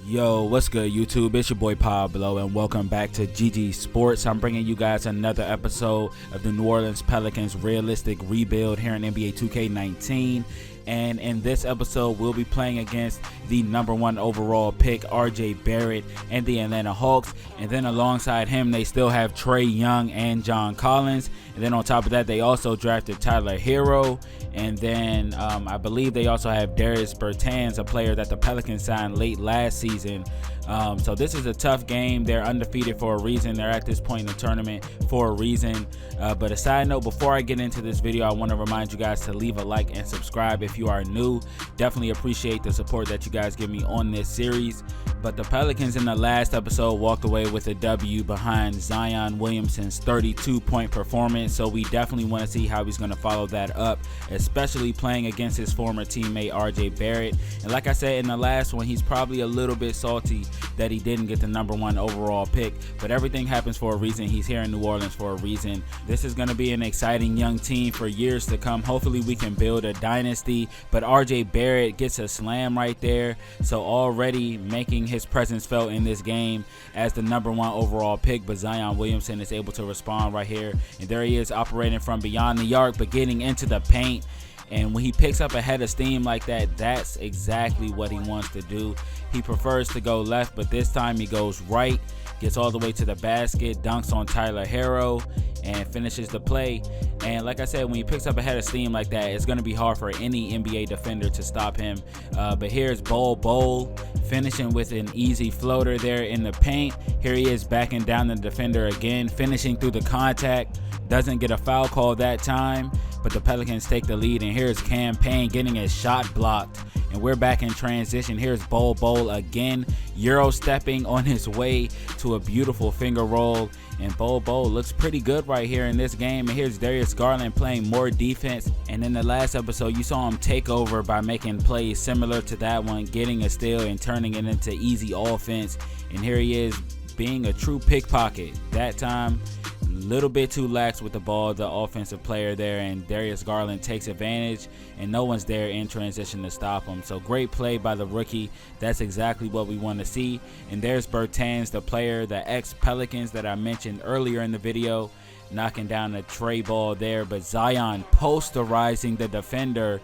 Yo, what's good, YouTube? It's your boy Pablo, and welcome back to GG Sports. I'm bringing you guys another episode of the New Orleans Pelicans realistic rebuild here in NBA 2K19. And in this episode, we'll be playing against the #1 overall pick, RJ Barrett, and the Atlanta Hawks. And then alongside him, they still have Trae Young and John Collins. And then on top of that, they also drafted Tyler Hero. And then I believe they also have Darius Garland, a player that the Pelicans signed late last season. So this is a tough game. They're undefeated for a reason. They're at this point in the tournament for a reason. But a side note, before I get into this video, I want to remind you guys to leave a like and subscribe if you are new. Definitely appreciate the support that you guys give me on this series. But the Pelicans in the last episode walked away with a W behind Zion Williamson's 32-point performance. So we definitely want to see how he's going to follow that up, especially playing against his former teammate RJ Barrett. And like I said in the last one, he's probably a little bit salty that he didn't get the #1 overall pick, but everything happens for a reason. He's here in New Orleans for a reason. This is going to be an exciting young team for years to come. Hopefully we can build a dynasty, but RJ Barrett gets a slam right there, so already making his presence felt in this game as the #1 overall pick. But Zion Williamson is able to respond right here, and there he is operating from beyond the arc but getting into the paint. And when he picks up a head of steam like that, that's exactly what he wants to do. He prefers to go left, but this time he goes right, gets all the way to the basket, dunks on Tyler Hero, and finishes the play. And like I said, when he picks up a head of steam like that, it's going to be hard for any NBA defender to stop him. But here's Bol finishing with an easy floater there in the paint. Here he is backing down the defender again, finishing through the contact. Doesn't get a foul call that time, but the Pelicans take the lead. And here's Cam Payne getting his shot blocked. And we're back in transition. Here's Bol again, Euro stepping on his way to a beautiful finger roll. And Bol looks pretty good right here in this game. And here's Darius Garland playing more defense. And in the last episode, you saw him take over by making plays similar to that one, getting a steal and turning it into easy offense. And here he is being a true pickpocket. That time, a little bit too lax with the ball, the offensive player there, and Darius Garland takes advantage, and no one's there in transition to stop him. So great play by the rookie. That's exactly what we want to see. And there's Bertans, the player, the ex-Pelicans that I mentioned earlier in the video, knocking down a tray ball there. But Zion posterizing the defender,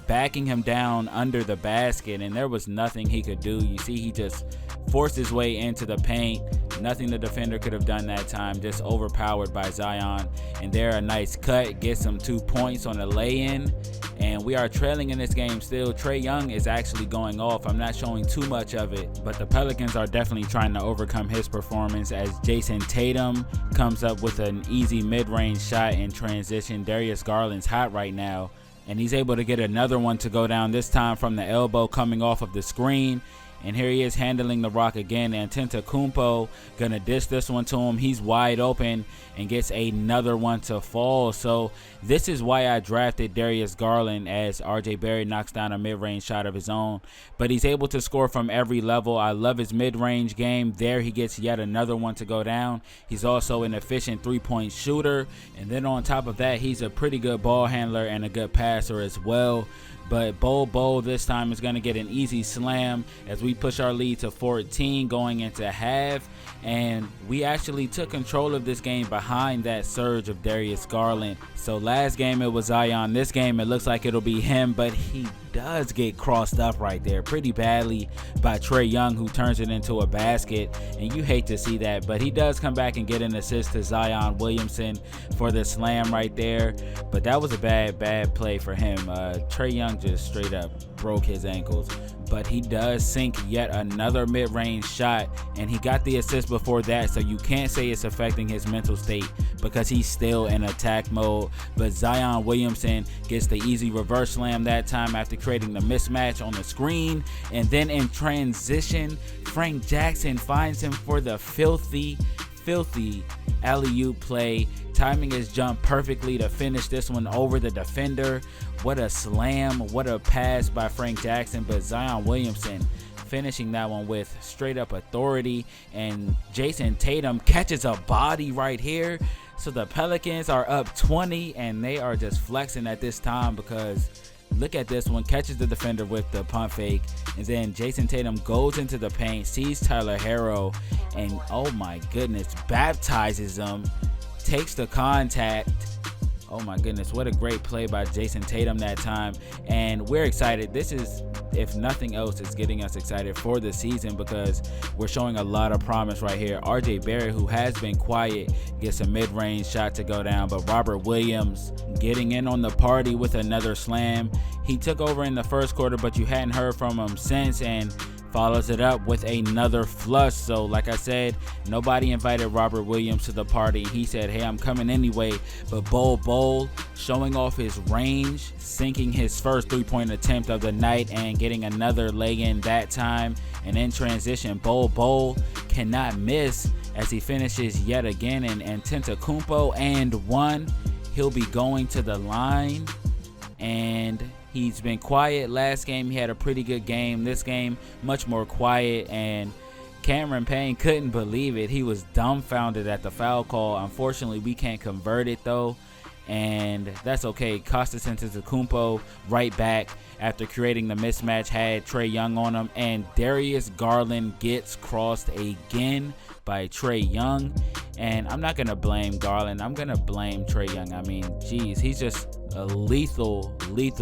backing him down under the basket, and there was nothing he could do. You see, he just forced his way into the paint. Nothing the defender could have done that time, just overpowered by Zion. And there, a nice cut, gets him 2 points on a lay-in. And we are trailing in this game still. Trae Young is actually going off. I'm not showing too much of it, but the Pelicans are definitely trying to overcome his performance as Jayson Tatum comes up with an easy mid-range shot in transition. Darius Garland's hot right now, and he's able to get another one to go down, this time from the elbow coming off of the screen. And here he is handling the rock again. Antetokounmpo gonna dish this one to him. He's wide open and gets another one to fall. So this is why I drafted Darius Garland, as RJ Barrett knocks down a mid-range shot of his own. But he's able to score from every level. I love his mid-range game. There he gets yet another one to go down. He's also an efficient three-point shooter. And then on top of that, he's a pretty good ball handler and a good passer as well. But Bol this time is going to get an easy slam as we push our lead to 14 going into half. And we actually took control of this game behind that surge of Darius Garland. So last game it was Zion. This game it looks like it'll be him, but he does get crossed up right there pretty badly by Trae Young, who turns it into a basket, and you hate to see that. But he does come back and get an assist to Zion Williamson for the slam right there. But that was a bad play for him. Trae Young just straight up broke his ankles. But he does sink yet another mid-range shot, and he got the assist before that, so you can't say it's affecting his mental state because he's still in attack mode. But Zion Williamson gets the easy reverse slam that time after creating the mismatch on the screen. And then in transition, Frank Jackson finds him for the filthy alley-oop play, timing his jump perfectly to finish this one over the defender. What a slam, what a pass by Frank Jackson. But Zion Williamson finishing that one with straight up authority, and Jayson Tatum catches a body right here. So the Pelicans are up 20, and they are just flexing at this time because Look at this one, catches the defender with the pump fake, and then Jayson Tatum goes into the paint, sees Tyler Herro, and oh my goodness, baptizes him, takes the contact. Oh my goodness, what a great play by Jayson Tatum that time. And we're excited. This is, if nothing else, it's getting us excited for the season because we're showing a lot of promise right here. RJ Barrett, who has been quiet, gets a mid-range shot to go down, but Robert Williams getting in on the party with another slam. He took over in the first quarter, but you hadn't heard from him since, and follows it up with another flush. So like I said, nobody invited Robert Williams to the party. He said, hey, I'm coming anyway. But Bol showing off his range, sinking his first three-point attempt of the night and getting another lay-in that time. And in transition, Bol cannot miss as he finishes yet again. And Antetokounmpo and one. He'll be going to the line, and he's been quiet. Last game, he had a pretty good game. This game, much more quiet, and Cameron Payne couldn't believe it. He was dumbfounded at the foul call. Unfortunately, we can't convert it, though, and that's okay. Kostas Antetokounmpo right back after creating the mismatch, had Trae Young on him, and Darius Garland gets crossed again by Trae Young. And I'm not going to blame Garland. I'm going to blame Trae Young. I mean, geez, he's just a lethal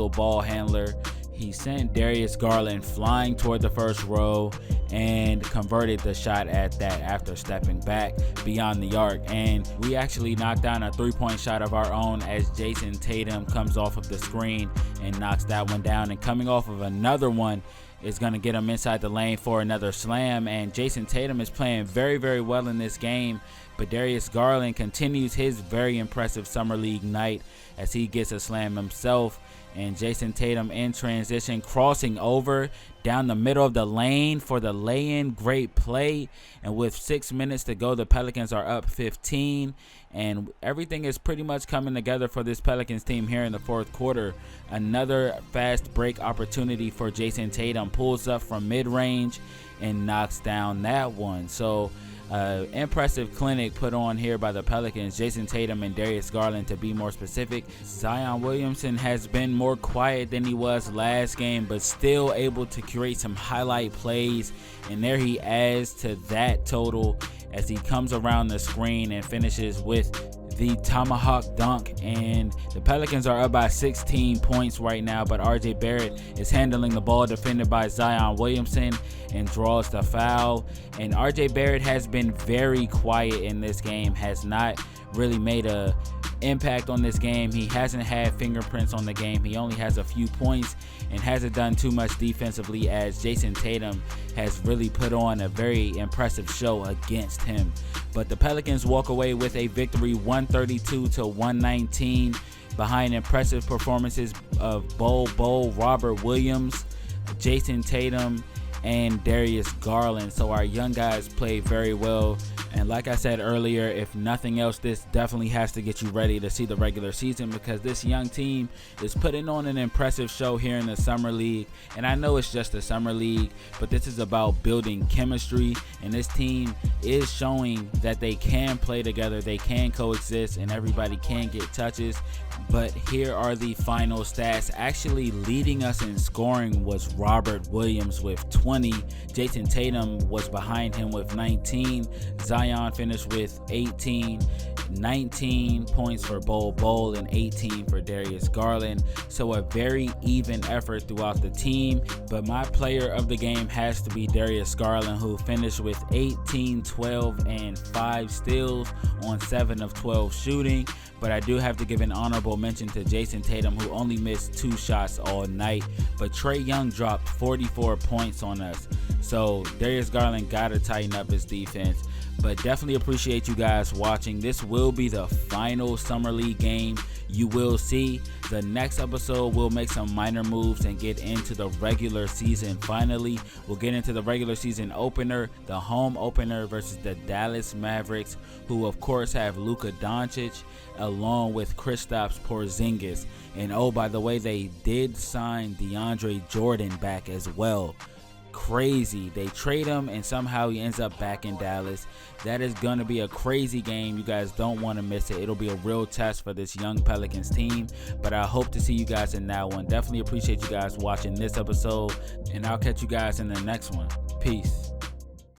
ball handler. He sent Darius Garland flying toward the first row and converted the shot at that after stepping back beyond the arc. And we actually knocked down a three-point shot of our own as Jayson Tatum comes off of the screen and knocks that one down. And coming off of another one is going to get him inside the lane for another slam. And Jayson Tatum is playing very, very well in this game. But Darius Garland continues his very impressive Summer League night as he gets a slam himself. And Jayson Tatum in transition, crossing over down the middle of the lane for the lay-in. Great play. And with 6 minutes to go, the Pelicans are up 15. And everything is pretty much coming together for this Pelicans team here in the fourth quarter. Another fast break opportunity for Jayson Tatum. Pulls up from mid-range and knocks down that one. So impressive clinic put on here by the Pelicans, Jayson Tatum and Darius Garland to be more specific. Zion Williamson has been more quiet than he was last game, but still able to create some highlight plays, and there he adds to that total as he comes around the screen and finishes with the tomahawk dunk. And the Pelicans are up by 16 points right now, but RJ Barrett is handling the ball, defended by Zion Williamson, and draws the foul. And RJ Barrett has been very quiet in this game, has not really made a impact on this game. He hasn't had fingerprints on the game. He only has a few points and hasn't done too much defensively, as Jayson Tatum has really put on a very impressive show against him. But the Pelicans walk away with a victory, 132-119, behind impressive performances of Bol, Robert Williams, Jayson Tatum, and Darius Garland. So our young guys played very well. And like I said earlier, if nothing else, this definitely has to get you ready to see the regular season, because this young team is putting on an impressive show here in the Summer League. And I know it's just the Summer League, but this is about building chemistry, and this team is showing that they can play together, they can coexist, and everybody can get touches. But here are the final stats. Actually leading us in scoring was Robert Williams with 20. Jayson Tatum was behind him with 19. Zion finished with 18. 19 points for Bol, and 18 for Darius Garland. So a very even effort throughout the team. But my player of the game has to be Darius Garland, who finished with 18, 12, and 5 steals on 7 of 12 shooting. But I do have to give an honorable mention to Jayson Tatum, who only missed 2 shots all night. But Trae Young dropped 44 points on us. So Darius Garland got to tighten up his defense. But definitely appreciate you guys watching. This will be the final Summer League game you will see. The next episode, we'll make some minor moves and get into the regular season. Finally, we'll get into the regular season opener, the home opener versus the Dallas Mavericks, who of course have Luka Doncic along with Kristaps Porzingis. And oh, by the way, they did sign DeAndre Jordan back as well. crazy. They trade him and somehow he ends up back in Dallas. That is going to be a crazy game. You guys don't want to miss it. It'll be a real test for this young Pelicans team, but I hope to see you guys in that one. Definitely appreciate you guys watching this episode, and I'll catch you guys in the next one. Peace.